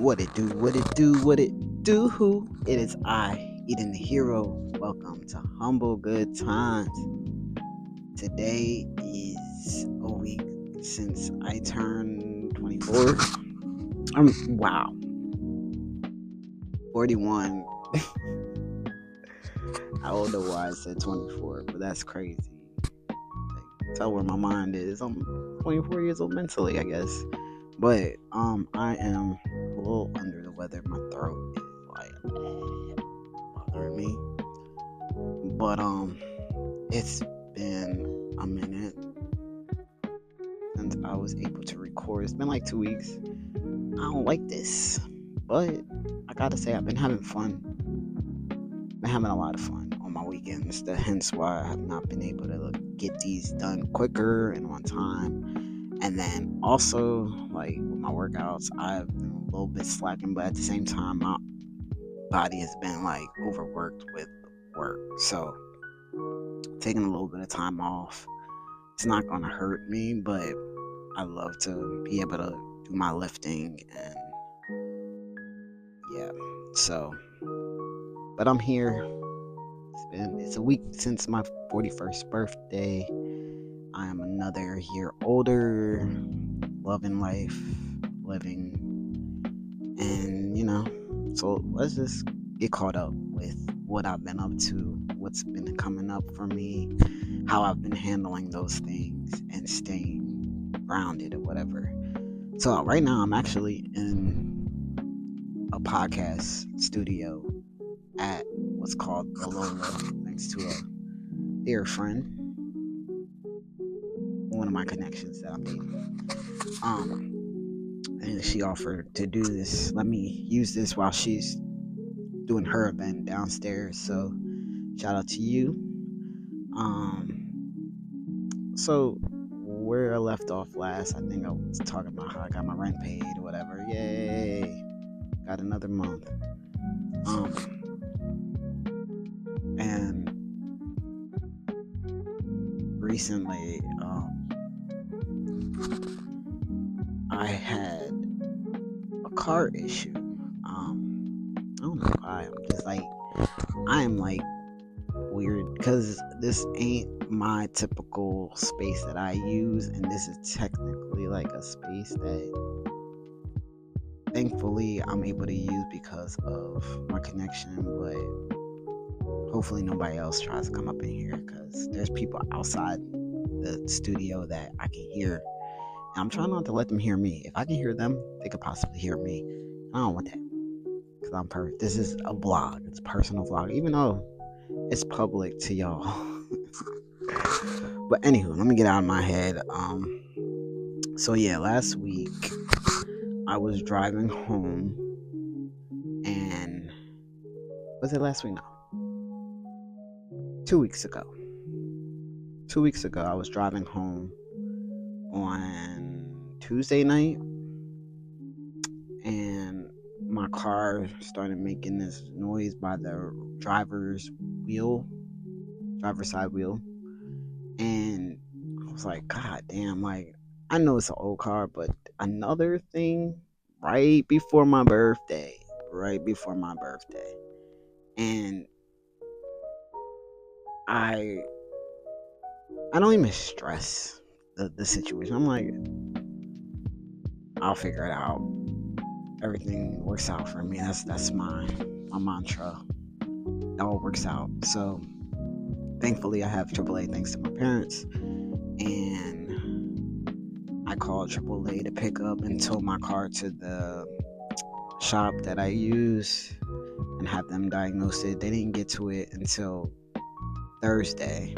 What it do, who? It is I, Eden the Hero. Welcome to Humble Good Times. Today is a week since I turned 24. Wow. 41. I don't know why I said 24, but that's crazy. Tell where my mind is. I'm 24 years old mentally, I guess. But I am a little under the weather. My throat is like bothering me. But it's been a minute since I was able to record. It's been like 2 weeks. I don't like this, but I gotta say I've been having fun. Been having a lot of fun on my weekends. Hence why I have not been able to get these done quicker and on time. And then also, like with my workouts, I've been a little bit slacking, but at the same time, my body has been like overworked with work. So taking a little bit of time off, it's not gonna hurt me, but I love to be able to do my lifting and yeah. So, but I'm here. It's a week since my 41st birthday. I am another year older, loving life, living, and so let's just get caught up with what I've been up to, what's been coming up for me, how I've been handling those things, and staying grounded or whatever. So right now I'm actually in a podcast studio at what's called the Lola, thanks to a dear friend, one of my connections that I'm dating. And she offered to do this. Let me use this while she's doing her event downstairs. So shout out to you. So where I left off last, I think I was talking about how I got my rent paid or whatever. Yay! Got another month. And recently, I had a car issue. I don't know why. I am like weird because this ain't my typical space that I use, and this is technically like a space that thankfully I'm able to use because of my connection, but hopefully nobody else tries to come up in here because there's people outside the studio that I can hear. I'm trying not to let them hear me. If I can hear them, they could possibly hear me. I don't want that. Because I'm perfect. This is a vlog. It's a personal vlog. Even though it's public to y'all. But anywho, let me get out of my head. So yeah, last week I was driving home. And was it last week? No. 2 weeks ago. 2 weeks ago I was driving home on Tuesday night, and my car started making this noise by the driver's side wheel, and I was like, God damn, like, I know it's an old car, but another thing right before my birthday, and I don't even stress the situation. I'm like, I'll figure it out. Everything works out for me. That's my mantra. It all works out. So thankfully I have AAA thanks to my parents, and I called AAA to pick up and tow my car to the shop that I use and have them diagnose it. They didn't get to it until Thursday.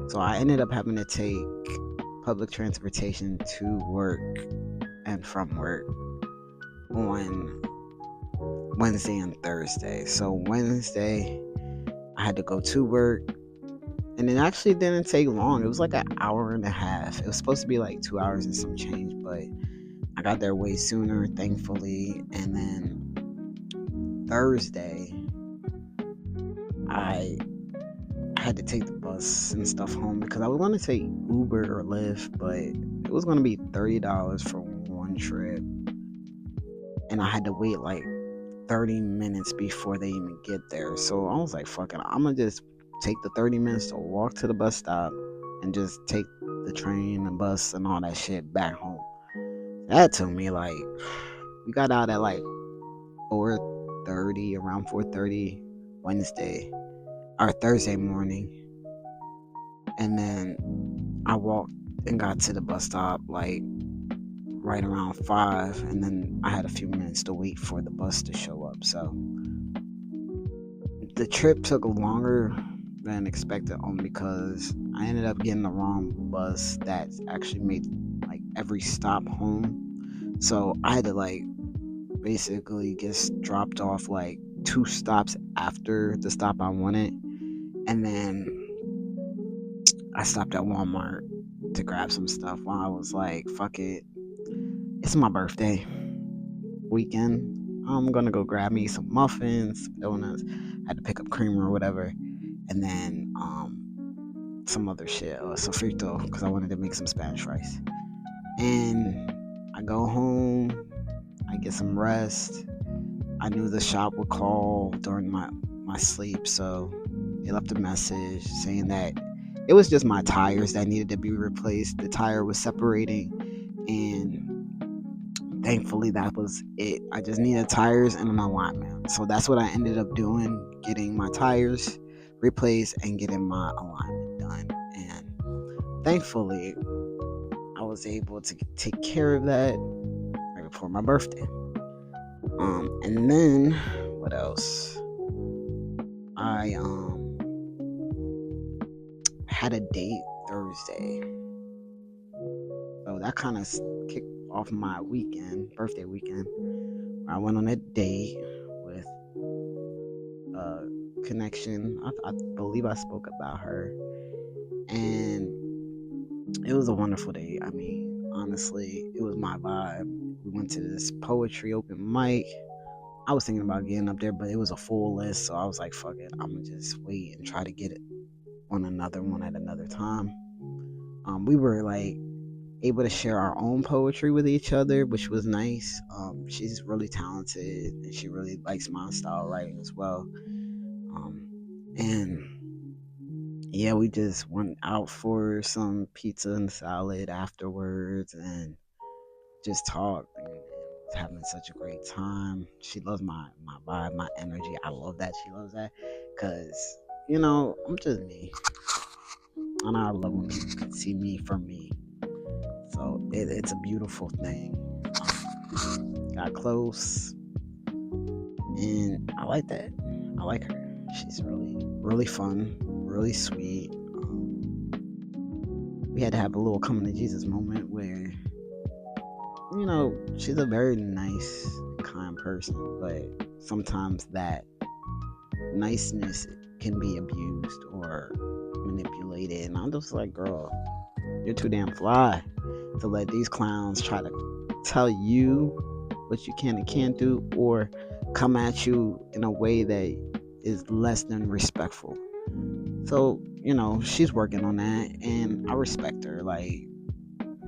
So I ended up having to take public transportation to work and from work on Wednesday and Thursday. So Wednesday I had to go to work, and it actually didn't take long. It was like an hour and a half. It was supposed to be like 2 hours and some change, but I got there way sooner, thankfully. And then Thursday I had to take the bus and stuff home because I was going to take Uber or Lyft, but it was going to be $30 for one trip. and I had to wait like 30 minutes before they even get there. So I was like, fuck it, I'm gonna just take the 30 minutes to walk to the bus stop and just take the train and bus and all that shit back home. That took me like, we got out at like 4:30, around 4:30 Wednesday or Thursday morning, and then I walked and got to the bus stop like right around 5, and then I had a few minutes to wait for the bus to show up. So the trip took longer than expected only because I ended up getting the wrong bus that actually made like every stop home. So I had to like basically get dropped off like 2 stops after the stop I wanted, and then I stopped at Walmart to grab some stuff while I was like, fuck it, it's my birthday weekend. I'm gonna go grab me some muffins, some donuts. I had to pick up creamer or whatever, and then some other shit, sofrito, because I wanted to make some Spanish rice. And I go home, I get some rest. I knew the shop would call during my sleep, so they left a message saying that it was just my tires that needed to be replaced. The tire was separating, and thankfully that was it. I just needed tires and an alignment. So that's what I ended up doing, getting my tires replaced and getting my alignment done. And thankfully, I was able to take care of that right before my birthday. And then what else? I had a date Thursday, so that kind of kicked off my birthday weekend. I went on a date with a connection. I believe I spoke about her, and it was a wonderful date. I mean, honestly, it was my vibe. We went to this poetry open mic. I was thinking about getting up there, but it was a full list, so I was like, fuck it, I'm gonna just wait and try to get it on another one at another time. We were like able to share our own poetry with each other, which was nice. She's really talented and she really likes my style of writing as well. And yeah, we just went out for some pizza and salad afterwards and just talked and was having such a great time. She loves my vibe, my energy. I love that she loves that because, I'm just me. And I love when people can see me for me. So it's a beautiful thing. Got close, and I like that. I like her. She's really, really fun, really sweet. We had to have a little coming to Jesus moment where, she's a very nice, kind person, but sometimes that niceness can be abused or manipulated. And I'm just like, girl, you're too damn fly to let these clowns try to tell you what you can and can't do or come at you in a way that is less than respectful. So, she's working on that and I respect her. Like,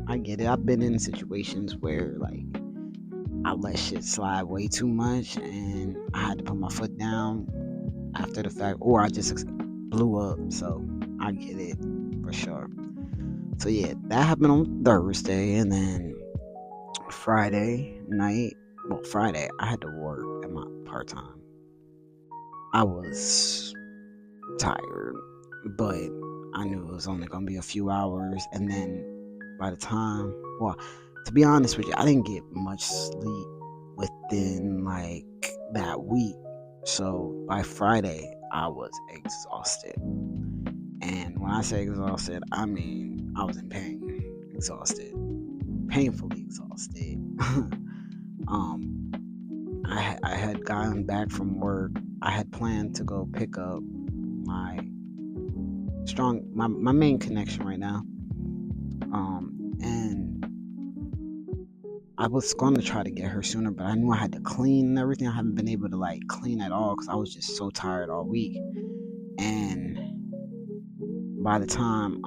I get it. I've been in situations where like I let shit slide way too much and I had to put my foot down after the fact, or I just blew up. So I get it for sure. So yeah, that happened on Thursday, and then Friday night. Well, Friday I had to work at my part time. I was tired, but I knew it was only gonna be a few hours, and then by the time, well, to be honest with you, I didn't get much sleep within like that week. So by Friday, I was exhausted. And when I say exhausted, I mean I was in pain, exhausted, painfully exhausted. I had gotten back from work. I had planned to go pick up my my main connection right now. And I was going to try to get her sooner, but I knew I had to clean and everything. I haven't been able to like clean at all because I was just so tired all week. And by the time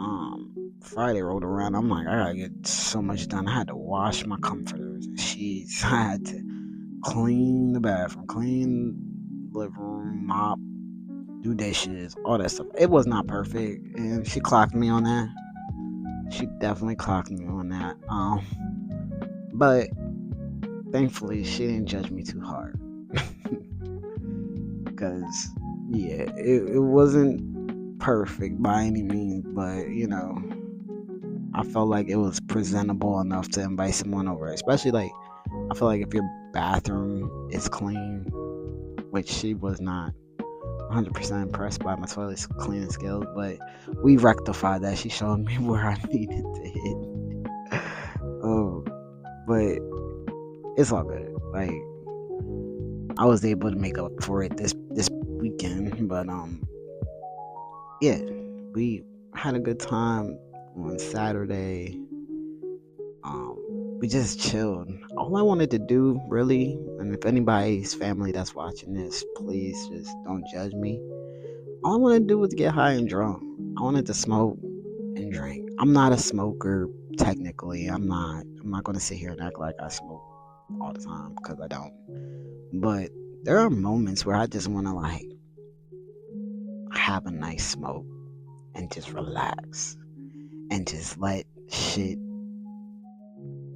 Friday rolled around, I'm like, I gotta get so much done. I had to wash my comforters and sheets. I had to clean the bathroom, clean the living room, mop, do dishes, all that stuff. It was not perfect, and she clocked me on that. She definitely clocked me on that. But thankfully, she didn't judge me too hard. Because, yeah, it wasn't perfect by any means, but, I felt like it was presentable enough to invite someone over. Especially, like, I feel like if your bathroom is clean, which she was not 100% impressed by my toilet's cleaning skills, but we rectified that. She showed me where I needed to hit. Oh, but it's all good. Like, I was able to make up for it this weekend, but yeah, we had a good time on Saturday. We just chilled. All I wanted to do, really, and if anybody's family that's watching this, please just don't judge me. All I wanted to do was get high and drunk. I wanted to smoke and drink. I'm not a smoker technically. I'm not gonna sit here and act like I smoke all the time because I don't. But there are moments where I just want to like have a nice smoke and just relax and just let shit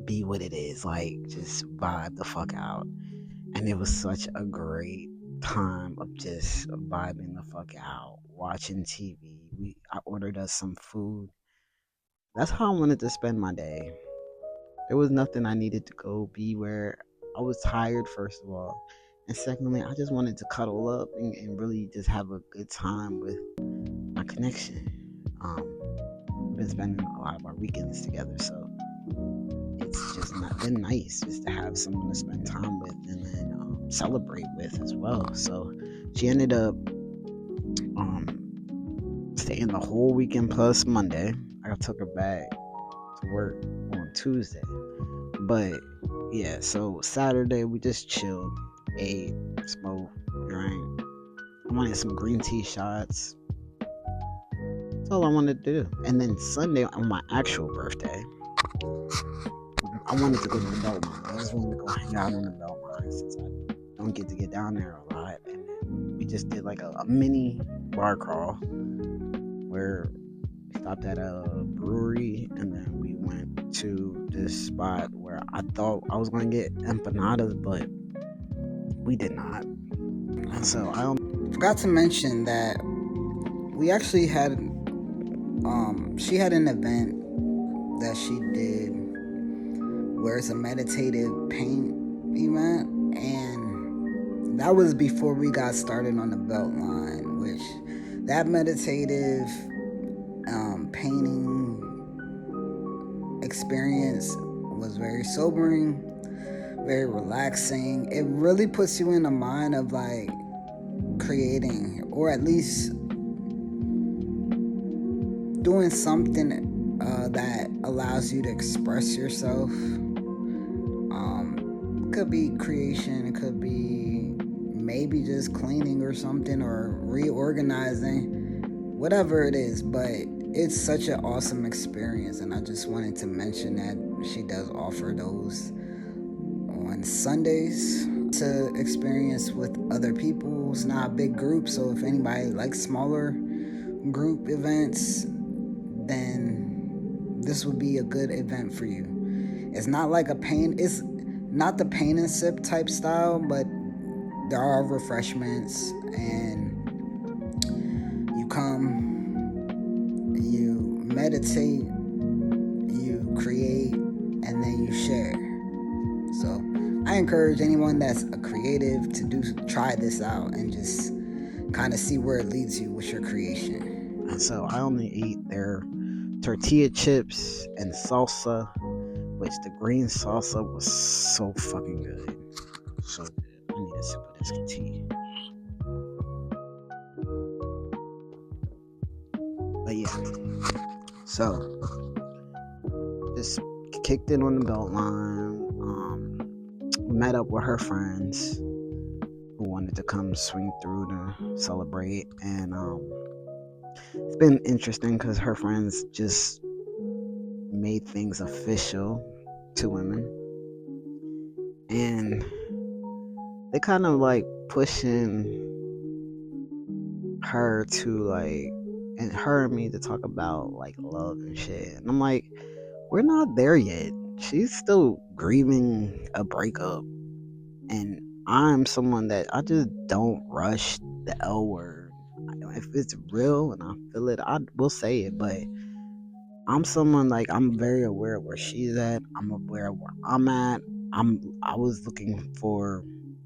be what it is. Like just vibe the fuck out. And it was such a great time of just vibing the fuck out, watching TV. I ordered us some food. That's how I wanted to spend my day. There was nothing I needed to go be where I was tired, first of all. And secondly, I just wanted to cuddle up and really just have a good time with my connection. We've been spending a lot of our weekends together, so it's just not been nice just to have someone to spend time with and then celebrate with as well. So she ended up staying the whole weekend plus Monday. I took her back to work on Tuesday. But yeah, so Saturday we just chilled, ate, smoked, drank. I wanted some green tea shots. That's all I wanted to do. And then Sunday on my actual birthday, I wanted to go to the Beltline. I just wanted to go hang out in the Beltline since I don't get to get down there a lot. And then we just did like a mini bar crawl where we stopped at a brewery and then we went to this spot where I thought I was going to get empanadas, but we did not. So I forgot to mention that we actually had she had an event that she did where it's a meditative paint event, and that was before we got started on the Beltline, which that meditative painting experience was very sobering, very relaxing. It really puts you in the mind of like creating, or at least doing something that allows you to express yourself. Could be creation, it could be maybe just cleaning or something, or reorganizing, whatever it is. But it's such an awesome experience, and I just wanted to mention that she does offer those on Sundays to experience with other people. It's not a big group, so if anybody likes smaller group events, then this would be a good event for you. It's not like it's not the paint and sip type style, but there are refreshments, and you come, you meditate, you create, and then you share. So I encourage anyone that's a creative to try this out and just kind of see where it leads you with your creation. And so I only eat their tortilla chips and salsa, which the green salsa was so fucking good. So good. I need a sip of this tea. But yeah. So just kicked it on the Beltline. Met up with her friends who wanted to come swing through to celebrate, and it's been interesting because her friends just made things official to women, and they kind of like pushing her to like, and her and me to talk about like love and shit. And I'm like, we're not there yet. She's still grieving a breakup. And I'm someone that I just don't rush the L word. If it's real and I feel it, I will say it. But I'm someone like, I'm very aware of where she's at. I'm aware of where I'm at. I was looking for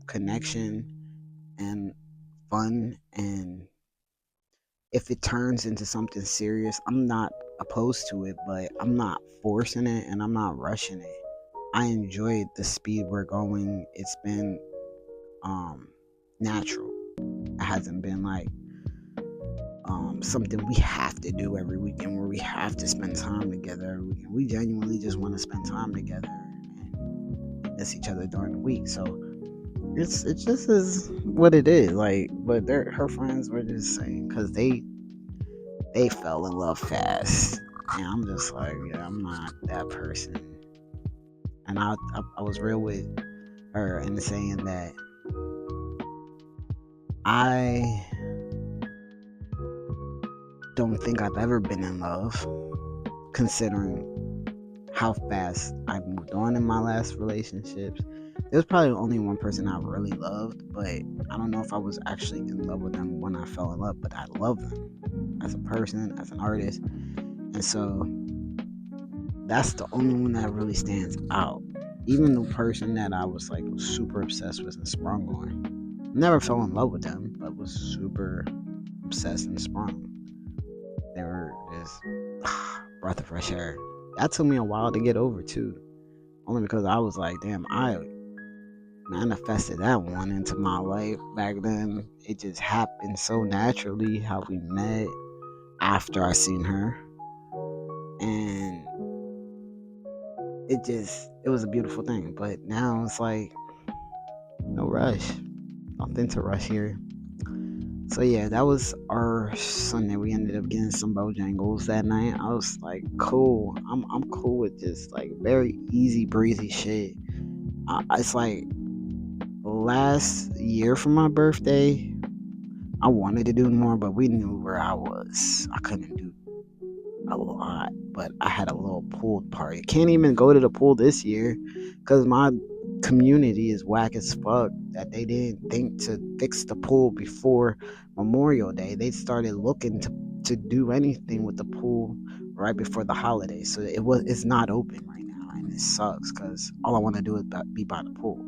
connection and fun, and if it turns into something serious, I'm not opposed to it, but I'm not forcing it and I'm not rushing it. I enjoyed the speed we're going. It's been um natural. It hasn't been like something we have to do every weekend, where we have to spend time together every weekend. We genuinely just want to spend time together and miss each other during the week. So it just is what it is. Like, but her friends were just saying, because they fell in love fast, and I'm just like, yeah, I'm not that person. And I was real with her in saying that I don't think I've ever been in love, considering how fast I moved on in my last relationships. There was probably only one person I really loved, but I don't know if I was actually in love with them when I fell in love, but I love them as a person, as an artist. And so that's the only one that really stands out. Even the person that I was like super obsessed with and sprung on, never fell in love with them, but was super obsessed and sprung. They were just breath of fresh air. That took me a while to get over too, only because I was like, damn, I manifested that one into my life back then. It just happened so naturally how we met after I seen her, and it was a beautiful thing. But now it's like, no rush, nothing to rush here. So yeah, that was our Sunday. We ended up getting some Bojangles that night. I was like, cool. I'm cool with this like very easy breezy shit. It's like last year for my birthday, I wanted to do more, but we knew where I was. I couldn't do a lot, but I had a little pool party. Can't even go to the pool this year because my community is whack as fuck, that they didn't think to fix the pool before Memorial Day. They started looking to do anything with the pool right before the holiday, so it's not open right now, and it sucks because all I want to do is be by the pool.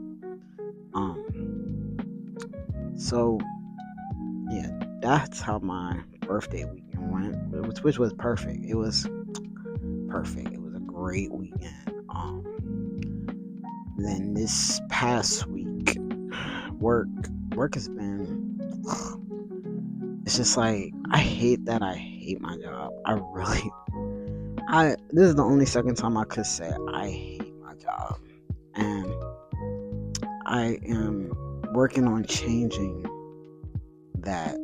So yeah, that's how my birthday weekend went, which was perfect. It was perfect. It was a great weekend. Then this past week, work has been. It's just like, I hate that I hate my job. I really. This is the only second time I could say I hate my job, and I am working on changing that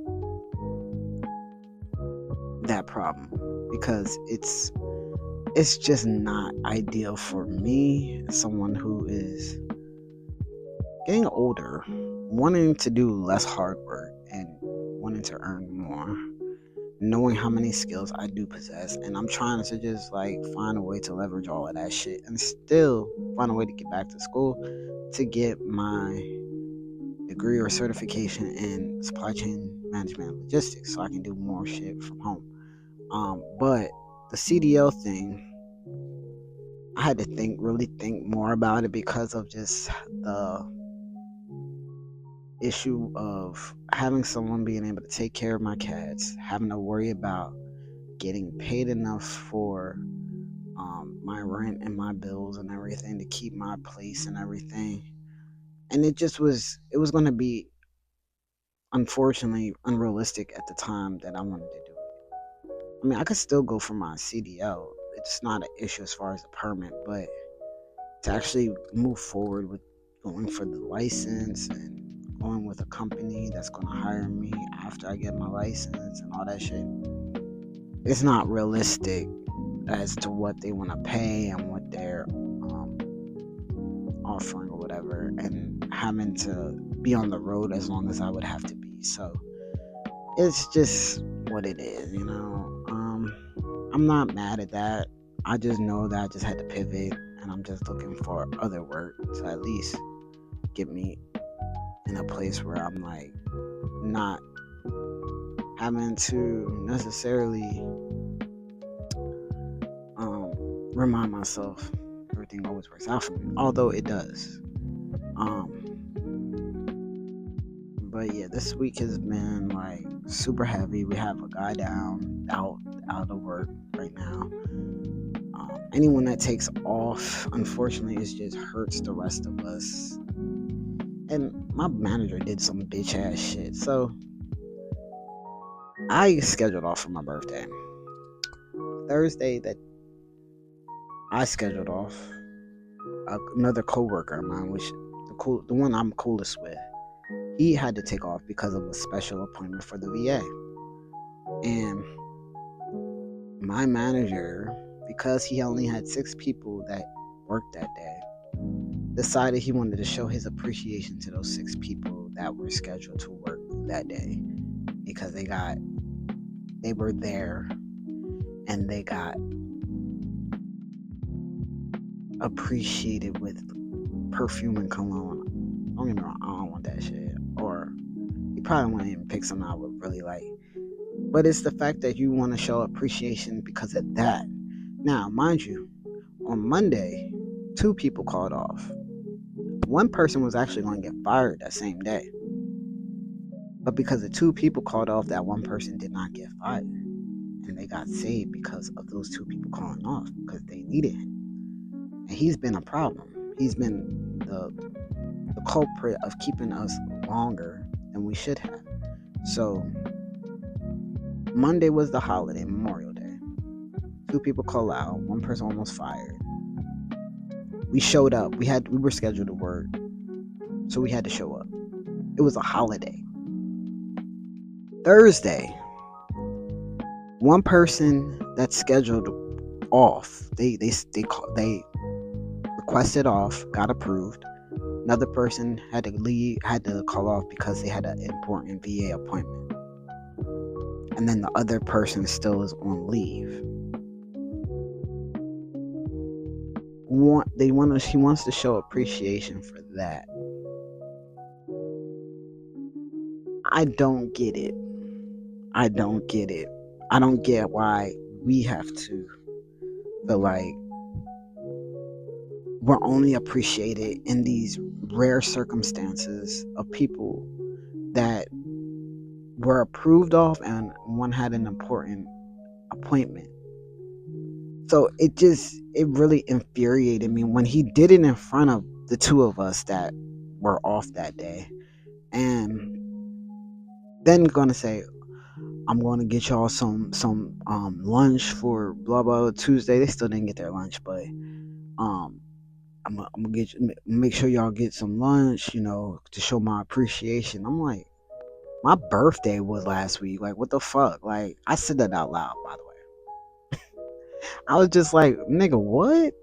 problem, because it's just not ideal for me, someone who is getting older, wanting to do less hard work and wanting to earn more, knowing how many skills I do possess, and I'm trying to just like find a way to leverage all of that shit and still find a way to get back to school to get my degree or certification in supply chain management and logistics, so I can do more shit from home. But the CDL thing, I had to really think more about it, because of just the issue of having someone being able to take care of my cats, having to worry about getting paid enough for my rent and my bills and everything to keep my place and everything. And it was going to be, unfortunately, unrealistic at the time that I wanted to do it. I mean, I could still go for my CDL. It's not an issue as far as the permit, but to actually move forward with going for the license and going with a company that's going to hire me after I get my license and all that shit, it's not realistic as to what they want to pay and what they're offering or whatever, and having to be on the road as long as I would have to be. So it's just what it is, you know. I'm not mad at that. I just know that I just had to pivot, and I'm just looking for other work to at least get me in a place where I'm like not having to necessarily remind myself everything always works out for me, although it does. But yeah, this week has been like super heavy. We have a guy down out of work right now. Anyone that takes off, unfortunately, it just hurts the rest of us. And my manager did some bitch ass shit. So I scheduled off for my birthday. Thursday that I scheduled off, another coworker of mine, which the one I'm coolest with, he had to take off because of a special appointment for the VA. And my manager, because he only had 6 people that worked that day, decided he wanted to show his appreciation to those 6 people that were scheduled to work that day, because they were there and they got appreciated with perfume and cologne. Don't get me wrong, I don't want that shit. Or you probably wouldn't even pick something I would really like. But it's the fact that you want to show appreciation because of that. Now, mind you, on Monday, 2 people called off. One person was actually going to get fired that same day. But because the 2 people called off, that one person did not get fired. And they got saved because of those 2 people calling off, because they needed him. And he's been a problem. He's been the culprit of keeping us longer than we should have. So Monday was the holiday, Memorial Day. 2 people call out, 1 person almost fired. We showed up. We were scheduled to work, so we had to show up. It was a holiday. Thursday, 1 person that's scheduled off, they requested off, got approved. Another person had to call off because they had an important VA appointment. And then the other person still is on leave. She wants to show appreciation for that. I don't get it. I don't get why we have to feel like we're only appreciated in these rare circumstances of people that were approved of and one had an important appointment. So it really infuriated me when he did it in front of the 2 of us that were off that day. And then gonna say, I'm gonna get y'all some lunch for blah blah Tuesday. They still didn't get their lunch, but I'm gonna make sure y'all get some lunch, to show my appreciation. I'm like, my birthday was last week. Like, what the fuck? Like, I said that out loud, by the way. I was just like, nigga, what?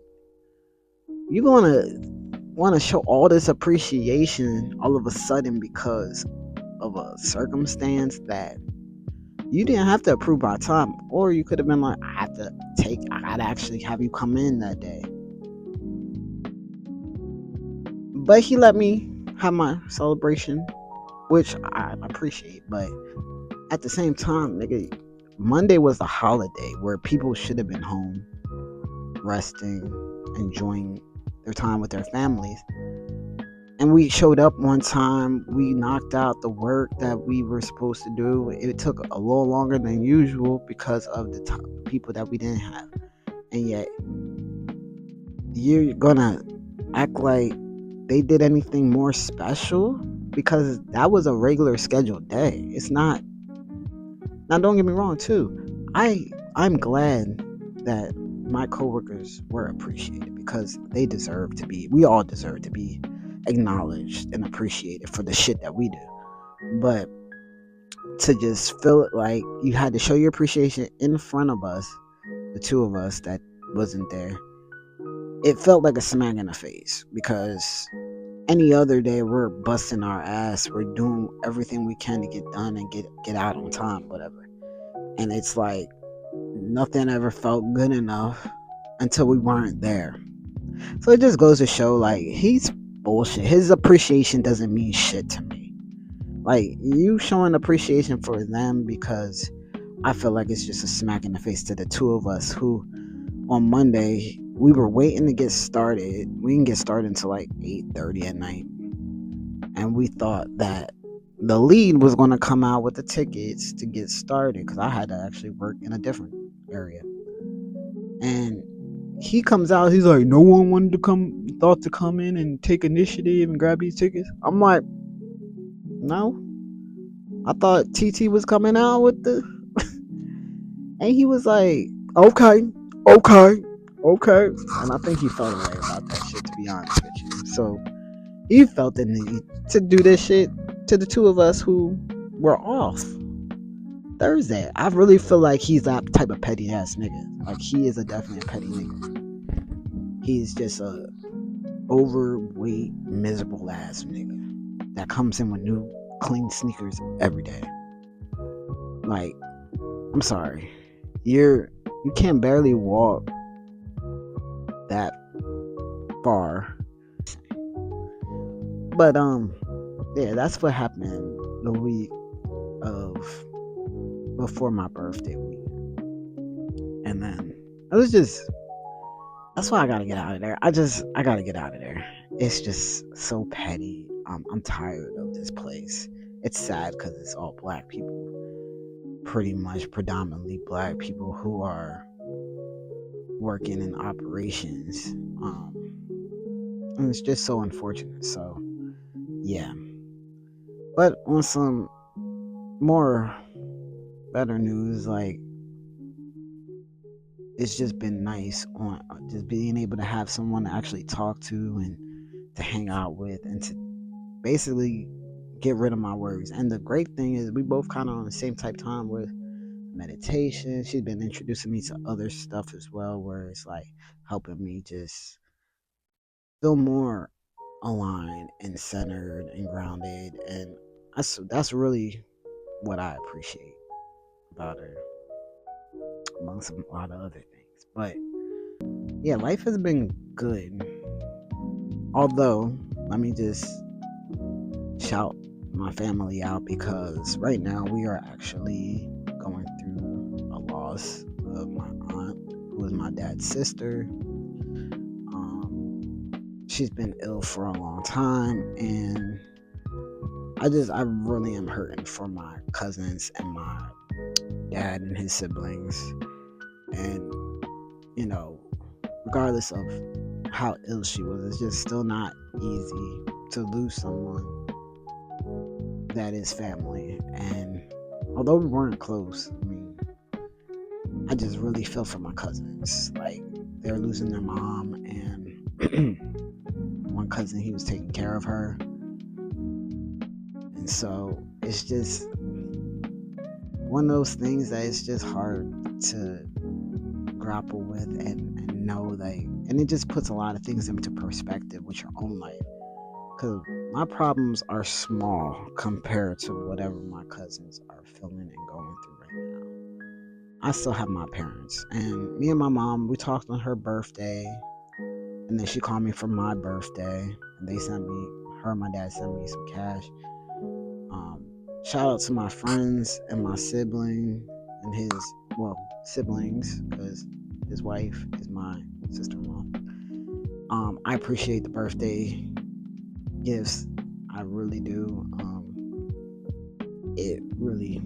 You gonna want to show all this appreciation all of a sudden because of a circumstance that you didn't have to approve by time, or you could have been like, I gotta actually have you come in that day. But he let me have my celebration, which I appreciate. But at the same time, nigga, Monday was a holiday where people should have been home, resting, enjoying their time with their families. And we showed up one time, we knocked out the work that we were supposed to do. It took a little longer than usual because of the people that we didn't have. And yet, you're gonna act like they did anything more special because that was a regular scheduled day. It's not. Now, don't get me wrong, too. I'm glad that my coworkers were appreciated because they deserve to be. We all deserve to be acknowledged and appreciated for the shit that we do. But to just feel it like you had to show your appreciation in front of us, the 2 of us that wasn't there, it felt like a smack in the face because any other day we're busting our ass, we're doing everything we can to get done and get out on time, whatever. And it's like nothing ever felt good enough until we weren't there. So it just goes to show, like, he's bullshit. His appreciation doesn't mean shit to me. Like, you showing appreciation for them, because I feel like it's just a smack in the face to the two of us who on Monday we were waiting to get started. We didn't get started until like 8:30 at night. And we thought that the lead was going to come out with the tickets to get started, because I had to actually work in a different area. And he comes out, he's like, no one thought to come in and take initiative and grab these tickets. I'm like, no, I thought TT was coming out with the. And he was like, okay, okay, okay. And I think he felt a way about that shit, to be honest with you. So he felt the need to do this shit to the two of us who were off Thursday. I really feel like he's that type of petty ass nigga. Like, he is definitely a petty nigga. He's just a overweight, miserable ass nigga that comes in with new clean sneakers every day. Like, I'm sorry, you can't barely walk that far. But yeah, that's what happened the week of before my birthday week. And then it was just, that's why I gotta get out of there. I gotta get out of there. It's just so petty. I'm tired of this place. It's sad because it's all black people, pretty much predominantly black people who are working in operations. And it's just so unfortunate. So yeah. But on some more better news, like, it's just been nice on just being able to have someone to actually talk to and to hang out with and to basically get rid of my worries. And the great thing is we both kind of on the same type time with meditation. She's been introducing me to other stuff as well, where it's like helping me just feel more aligned and centered and grounded. And that's really what I appreciate about her, amongst a lot of other things. But yeah, life has been good. Although, let me just shout my family out, because right now we are actually going through a loss of my aunt, who is my dad's sister. She's been ill for a long time, and I really am hurting for my cousins and my dad and his siblings. And regardless of how ill she was, it's just still not easy to lose someone that is family. And although we weren't close, I just really feel for my cousins. Like, they're losing their mom, and one cousin, he was taking care of her. And so it's just one of those things that it's just hard to grapple with and know, like, and it just puts a lot of things into perspective with your own life. Because my problems are small compared to whatever my cousins are feeling and going through right now. I still have my parents, and me and my mom, we talked on her birthday, and then she called me for my birthday, and her and my dad sent me some cash. Shout out to my friends and my sibling and his siblings, because his wife is my sister-in-law. I appreciate the birthday gifts. I really do. It really,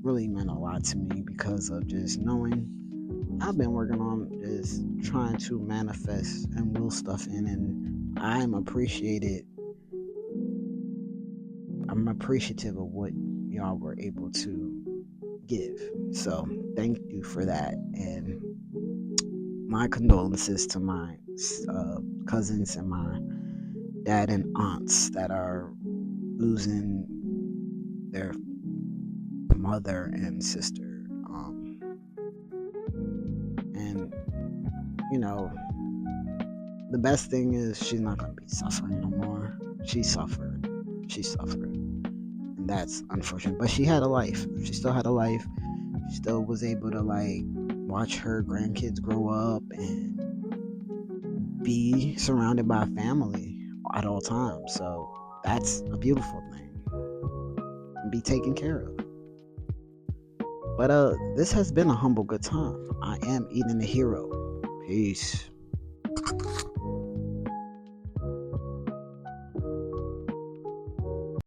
really meant a lot to me, because of just knowing I've been working on just trying to manifest and will stuff in, and I'm appreciative of what y'all were able to give. So thank you for that, and my condolences to my cousins and my dad and aunts that are losing their mother and sister. And the best thing is she's not going to be suffering no more. she suffered. She suffered. And that's unfortunate. But she had a life. She still had a life. She still was able to like watch her grandkids grow up and be surrounded by family at all times. So that's a beautiful thing. And be taken care of. But this has been a humble good time. I am Eden the Hero. Peace.